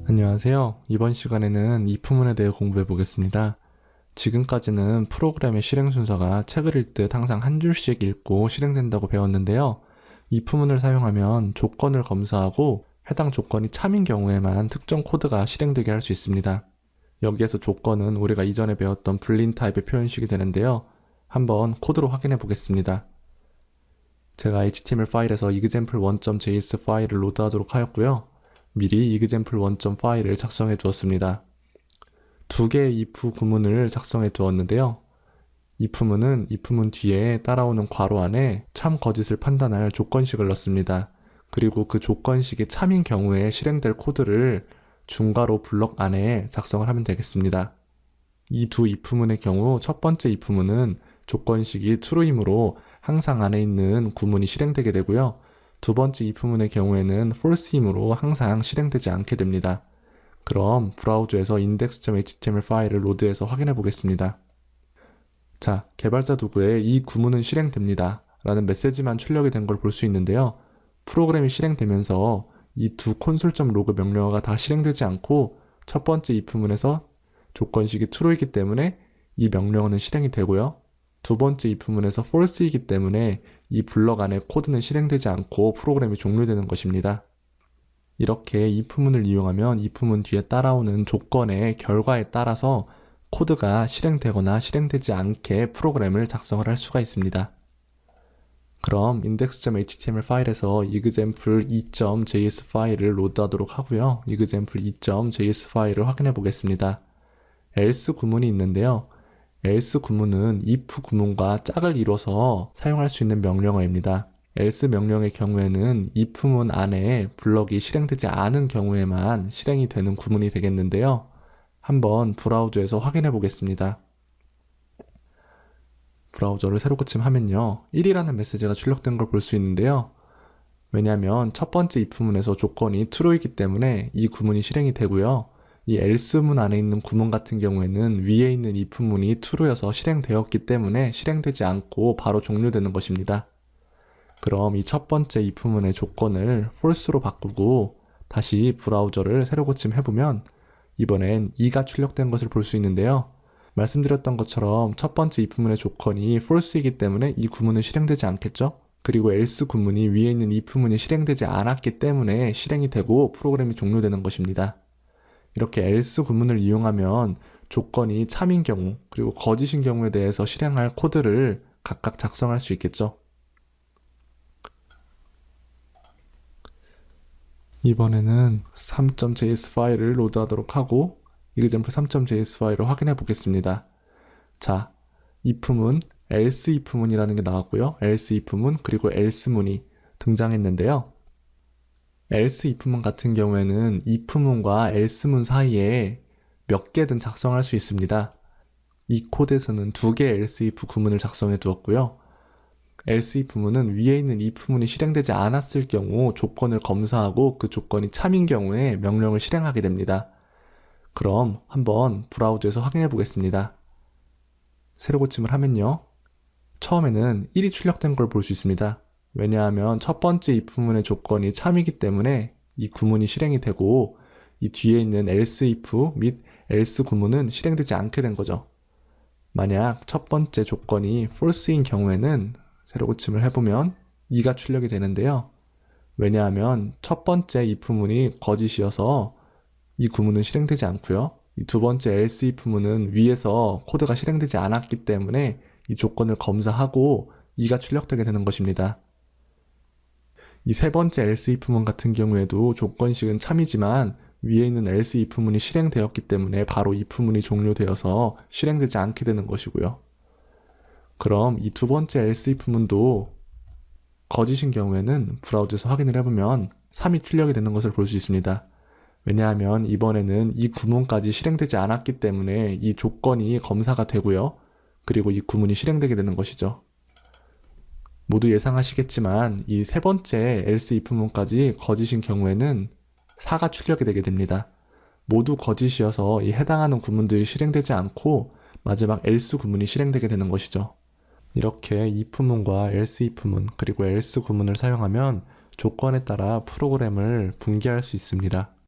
안녕하세요. 이번 시간에는 if문에 대해 공부해 보겠습니다. 지금까지는 프로그램의 실행 순서가 책을 읽듯 항상 한 줄씩 읽고 실행된다고 배웠는데요. if문을 사용하면 조건을 검사하고 해당 조건이 참인 경우에만 특정 코드가 실행되게 할 수 있습니다. 여기에서 조건은 우리가 이전에 배웠던 불린 타입의 표현식이 되는데요. 한번 코드로 확인해 보겠습니다. 제가 html 파일에서 example1.js 파일을 로드하도록 하였고요. 미리 example1 파일을 작성해 두었습니다. 두 개의 if 구문을 작성해 두었는데요. if문은 if문 뒤에 따라오는 괄호 안에 참 거짓을 판단할 조건식을 넣습니다. 그리고 그 조건식이 참인 경우에 실행될 코드를 중괄호 블럭 안에 작성을 하면 되겠습니다. 이 두 if문의 경우 첫 번째 if문은 조건식이 true이므로 항상 안에 있는 구문이 실행되게 되고요. 두 번째 if문의 경우에는 false이므로 항상 실행되지 않게 됩니다. 그럼 브라우저에서 index.html 파일을 로드해서 확인해 보겠습니다. 자, 개발자 도구에 이 구문은 실행됩니다 라는 메시지만 출력이 된 걸 볼 수 있는데요. 프로그램이 실행되면서 이 두 console.log 명령어가 다 실행되지 않고 첫 번째 if문에서 조건식이 true이기 때문에 이 명령어는 실행이 되고요. 두 번째 if문에서 false이기 때문에 이 블럭 안에 코드는 실행되지 않고 프로그램이 종료되는 것입니다. 이렇게 if문을 이용하면 if문 뒤에 따라오는 조건의 결과에 따라서 코드가 실행되거나 실행되지 않게 프로그램을 작성을 할 수가 있습니다. 그럼 index.html 파일에서 example2.js 파일을 로드하도록 하고요. example2.js 파일을 확인해 보겠습니다. else 구문이 있는데요. else 구문은 if 구문과 짝을 이뤄서 사용할 수 있는 명령어입니다. else 명령의 경우에는 if문 안에 블럭이 실행되지 않은 경우에만 실행이 되는 구문이 되겠는데요. 한번 브라우저에서 확인해 보겠습니다. 브라우저를 새로 고침하면요. 1이라는 메시지가 출력된 걸 볼 수 있는데요. 왜냐하면 첫 번째 if문에서 조건이 true이기 때문에 이 구문이 실행이 되고요. 이 else문 안에 있는 구문 같은 경우에는 위에 있는 if문이 true여서 실행되었기 때문에 실행되지 않고 바로 종료되는 것입니다. 그럼 이 첫 번째 if문의 조건을 false로 바꾸고 다시 브라우저를 새로 고침해보면 이번엔 2가 출력된 것을 볼 수 있는데요. 말씀드렸던 것처럼 첫 번째 if문의 조건이 false이기 때문에 이 구문은 실행되지 않겠죠? 그리고 else 구문이 위에 있는 if문이 실행되지 않았기 때문에 실행이 되고 프로그램이 종료되는 것입니다. 이렇게 else 구문을 이용하면 조건이 참인 경우 그리고 거짓인 경우에 대해서 실행할 코드를 각각 작성할 수 있겠죠. 이번에는 3.js 파일을 로드하도록 하고 example 3.js 파일을 확인해 보겠습니다. 자, if문, else if문이라는 게 나왔고요. else if문 그리고 else문이 등장했는데요. else if문 같은 경우에는 if문과 else문 사이에 몇 개든 작성할 수 있습니다. 이 코드에서는 두 개의 else if 구문을 작성해 두었고요. else if문은 위에 있는 if문이 실행되지 않았을 경우 조건을 검사하고 그 조건이 참인 경우에 명령을 실행하게 됩니다. 그럼 한번 브라우저에서 확인해 보겠습니다. 새로 고침을 하면요. 처음에는 1이 출력된 걸 볼 수 있습니다. 왜냐하면 첫 번째 if문의 조건이 참이기 때문에 이 구문이 실행이 되고 이 뒤에 있는 else if 및 else 구문은 실행되지 않게 된 거죠. 만약 첫 번째 조건이 false인 경우에는 새로 고침을 해보면 2가 출력이 되는데요. 왜냐하면 첫 번째 if문이 거짓이어서 이 구문은 실행되지 않고요. 이 두 번째 else if문은 위에서 코드가 실행되지 않았기 때문에 이 조건을 검사하고 2가 출력되게 되는 것입니다. 이 세 번째 else if문 같은 경우에도 조건식은 참이지만 위에 있는 else if문이 실행되었기 때문에 바로 if문이 종료되어서 실행되지 않게 되는 것이고요. 그럼 이 두 번째 else if문도 거짓인 경우에는 브라우저에서 확인을 해보면 3이 출력이 되는 것을 볼 수 있습니다. 왜냐하면 이번에는 이 구문까지 실행되지 않았기 때문에 이 조건이 검사가 되고요. 그리고 이 구문이 실행되게 되는 것이죠. 모두 예상하시겠지만 이 세 번째 else if문까지 거짓인 경우에는 4가 출력이 되게 됩니다. 모두 거짓이어서 이 해당하는 구문들이 실행되지 않고 마지막 else 구문이 실행되게 되는 것이죠. 이렇게 if문과 else if문 그리고 else 구문을 사용하면 조건에 따라 프로그램을 분기할 수 있습니다.